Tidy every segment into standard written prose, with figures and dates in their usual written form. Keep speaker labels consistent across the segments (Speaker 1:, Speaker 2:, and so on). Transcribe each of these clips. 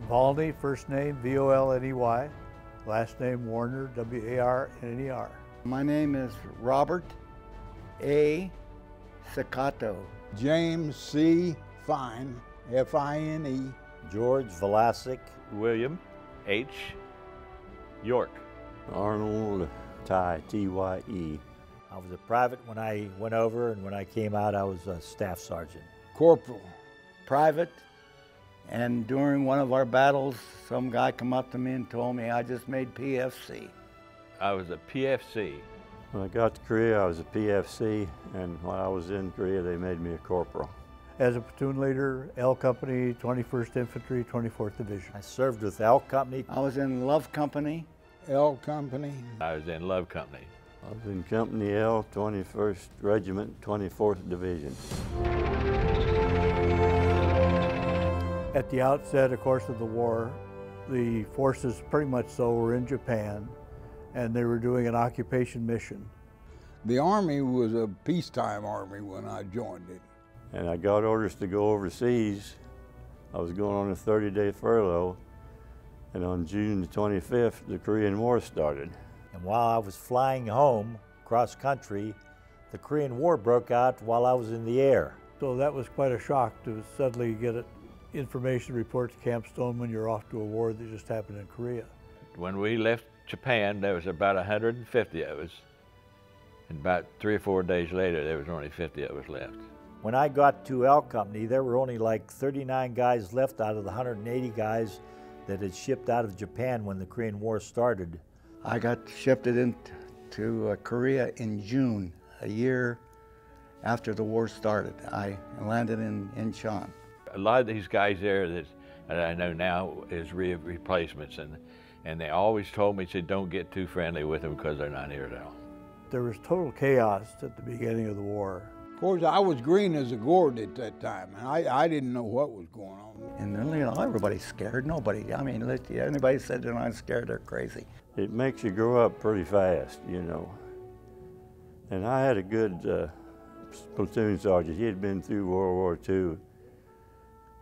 Speaker 1: Volney, first name Volney, last name Warner, Warner.
Speaker 2: My name is Robert A. Sakato.
Speaker 3: James C. Fine, F-I-N-E.
Speaker 4: George Velasic.
Speaker 5: William H. York.
Speaker 6: Arnold Ty, T-Y-E.
Speaker 4: I was a private when I went over, and when I came out, I was a staff sergeant.
Speaker 3: Corporal.
Speaker 2: Private, and during one of our battles, some guy come up to me and told me I just made PFC.
Speaker 5: I was a PFC.
Speaker 6: When I got to Korea, I was a PFC, and while I was in Korea, they made me a corporal.
Speaker 1: As a platoon leader, L Company, 21st Infantry, 24th Division.
Speaker 4: I served with L Company.
Speaker 2: I was in Love Company.
Speaker 3: L Company.
Speaker 5: I was in Love Company.
Speaker 6: I was in Company L, 21st Regiment, 24th Division.
Speaker 1: At the outset, of course, of the war, the forces pretty much so were in Japan, and they were doing an occupation mission.
Speaker 3: The Army was a peacetime Army when I joined it.
Speaker 6: And I got orders to go overseas. I was going on a 30-day furlough, and on June the 25th, the Korean War started.
Speaker 4: And while I was flying home cross country, the Korean War broke out while I was in the air.
Speaker 1: So that was quite a shock to suddenly get an information report to Camp Stoneman, you're off to a war that just happened in Korea.
Speaker 5: When we left Japan, there was about 150 of us. And about 3 or 4 days later, there was only 50 of us left.
Speaker 4: When I got to L Company, there were only like 39 guys left out of the 180 guys that had shipped out of Japan when the Korean War started.
Speaker 2: I got shifted into Korea in June, a year after the war started. I landed in Incheon.
Speaker 5: A lot of these guys there that I know now is replacements, and they always told me, said, don't get too friendly with them because they're not here now.
Speaker 1: There was total chaos at the beginning of the war.
Speaker 3: Of course, I was green as a gourd at that time, and I didn't know what was going on.
Speaker 2: And you know, everybody's scared. Nobody, I mean, anybody said they're not scared, they're crazy.
Speaker 6: It makes you grow up pretty fast, you know. And I had a good platoon sergeant. He had been through World War II.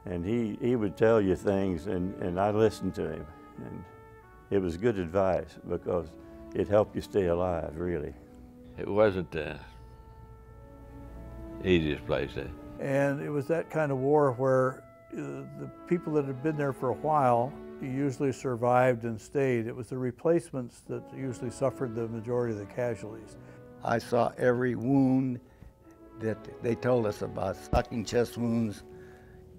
Speaker 6: And he would tell you things, and I listened to him. And it was good advice because it helped you stay alive, really.
Speaker 5: It wasn't the easiest place.
Speaker 1: And it was that kind of war where the people that had been there for a while usually survived and stayed. It was the replacements that usually suffered the majority of the casualties.
Speaker 2: I saw every wound that they told us about, sucking chest wounds,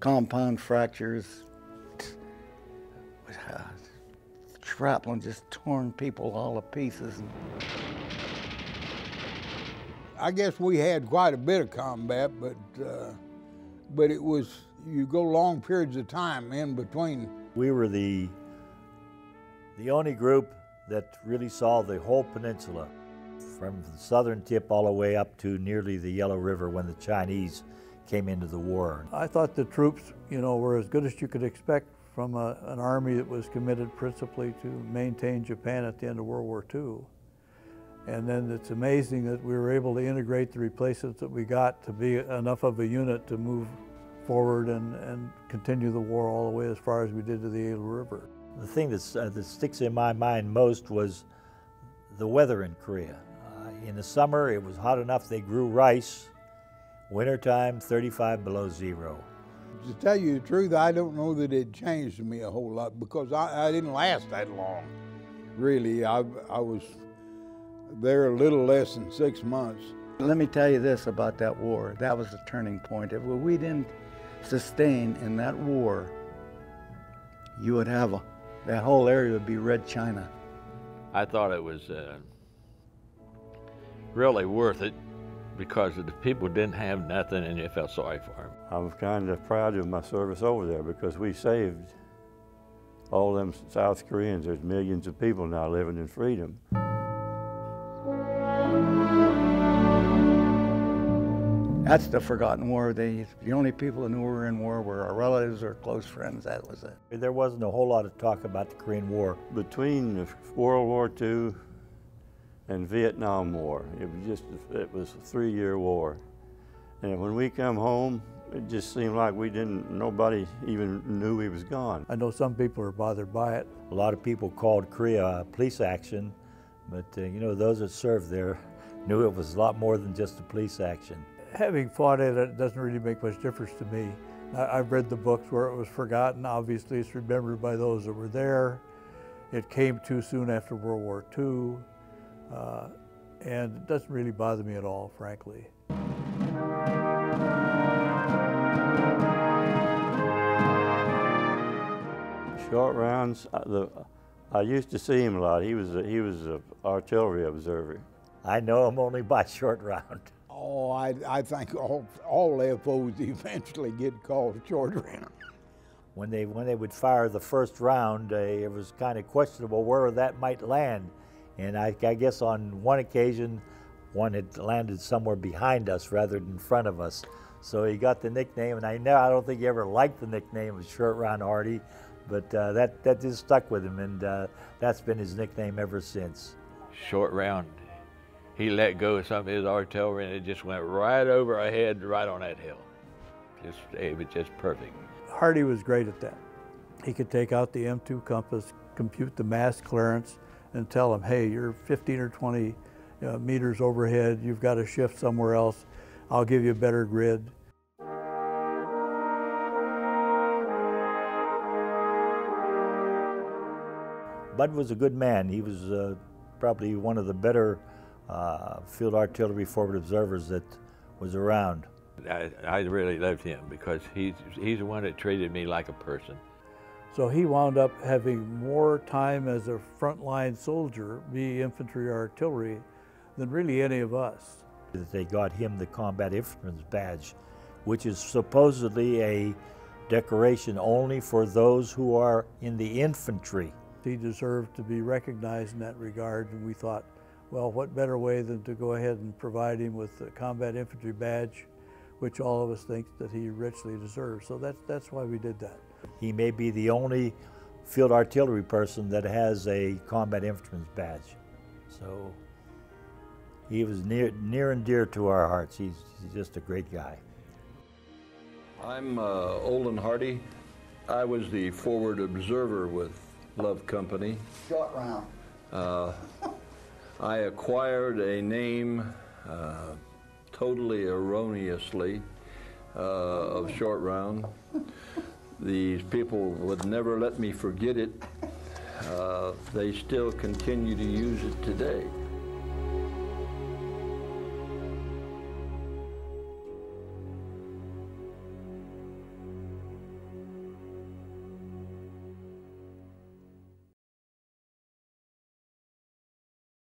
Speaker 2: compound fractures, shrapnel just torn people all to pieces.
Speaker 3: I guess we had quite a bit of combat, but it was, you go long periods of time in between.
Speaker 4: We were the only group that really saw the whole peninsula, from the southern tip all the way up to nearly the Yellow River when the Chinese came into the war.
Speaker 1: I thought the troops, you know, were as good as you could expect from an army that was committed principally to maintain Japan at the end of World War II. And then it's amazing that we were able to integrate the replacements that we got to be enough of a unit to move forward and continue the war all the way as far as we did to the Yellow River.
Speaker 4: The thing that sticks in my mind most was the weather in Korea. In the summer, it was hot enough they grew rice. Wintertime, 35 below zero.
Speaker 3: To tell you the truth, I don't know that it changed me a whole lot because I didn't last that long. Really, I was there a little less than 6 months.
Speaker 2: Let me tell you this about that war. That was the turning point. If we didn't sustain in that war, you would have that whole area would be red China.
Speaker 5: I thought it was really worth it because the people didn't have nothing and you felt sorry for them.
Speaker 6: I was kind of proud of my service over there because we saved all them South Koreans. There's millions of people now living in freedom.
Speaker 2: That's the forgotten war. The only people who knew we were in war were our relatives or close friends. That was it.
Speaker 4: There wasn't a whole lot of talk about the Korean War.
Speaker 6: Between World War II and Vietnam War, it was a 3-year war. And when we come home, it just seemed like nobody even knew he was gone.
Speaker 1: I know some people are bothered by it.
Speaker 4: A lot of people called Korea a police action, but you know, those that served there knew it was a lot more than just a police action.
Speaker 1: Having fought in it doesn't really make much difference to me. I've read the books where it was forgotten. Obviously, it's remembered by those that were there. It came too soon after World War II, and it doesn't really bother me at all, frankly.
Speaker 6: Short rounds, I used to see him a lot. He was an artillery observer.
Speaker 4: I know him only by short round.
Speaker 3: Oh, I think all FOs eventually get called short round.
Speaker 4: When they would fire the first round, it was kind of questionable where that might land. And I guess on one occasion, one had landed somewhere behind us rather than in front of us. So he got the nickname, and I don't think he ever liked the nickname of Short Round Artie, but that just stuck with him, and that's been his nickname ever since.
Speaker 5: Short round. He let go of some of his artillery, and it just went right over our head, right on that hill. It was just perfect.
Speaker 1: Hardy was great at that. He could take out the M2 compass, compute the mass clearance, and tell them, hey, you're 15 or 20 meters overhead, you've got to shift somewhere else, I'll give you a better grid.
Speaker 4: Bud was a good man. He was probably one of the better field artillery forward observers that was around.
Speaker 5: I really loved him because he's the one that treated me like a person.
Speaker 1: So he wound up having more time as a frontline soldier, be infantry or artillery, than really any of us.
Speaker 4: They got him the Combat Infantryman's Badge, which is supposedly a decoration only for those who are in the infantry.
Speaker 1: He deserved to be recognized in that regard, and we thought, well, what better way than to go ahead and provide him with the Combat Infantry Badge, which all of us think that he richly deserves. So that's why we did that.
Speaker 4: He may be the only field artillery person that has a Combat Infantryman's Badge. So he was near and dear to our hearts. He's just a great guy.
Speaker 7: I'm Olin Hardy. I was the forward observer with Love Company.
Speaker 2: Short round.
Speaker 7: I acquired a name totally erroneously of Short Round. These people would never let me forget it. They still continue to use it today.